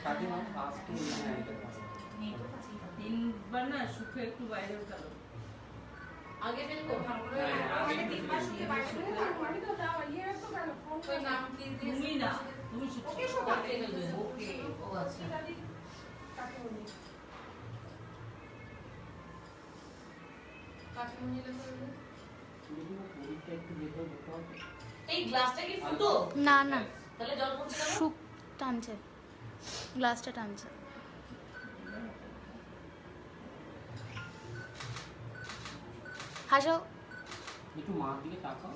কাজে না ফার্স্ট তিনবার না সুখে একটু বাইরে উঠালো আগে ফেল কো ভালো করে আগে 3 মাস সুখে বাইরে ফেল তারপরে তো দাও ইয়ে তো কেন ফোন করে নাম কি দিয়ে তুমি না তুমি ওকে সব কাটে ফেলবে ওকে ও আচ্ছা কাকে বলি কাকে নিলে করবে পরীক্ষা একটু দেখো দেখো এই গ্লাসটা কি ফুটো না না তাহলে জল পড়ছে কেন শুক টানছে গ্লাসটা টানছে হাসো একটু মার দিকে তাকাও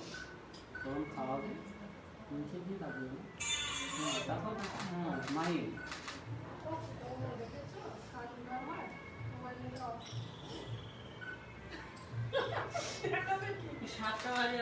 গরম খাওয়াবে নিচে দিয়ে লাগবে না তাকাও হ্যাঁ মাইল সাতটা বাজে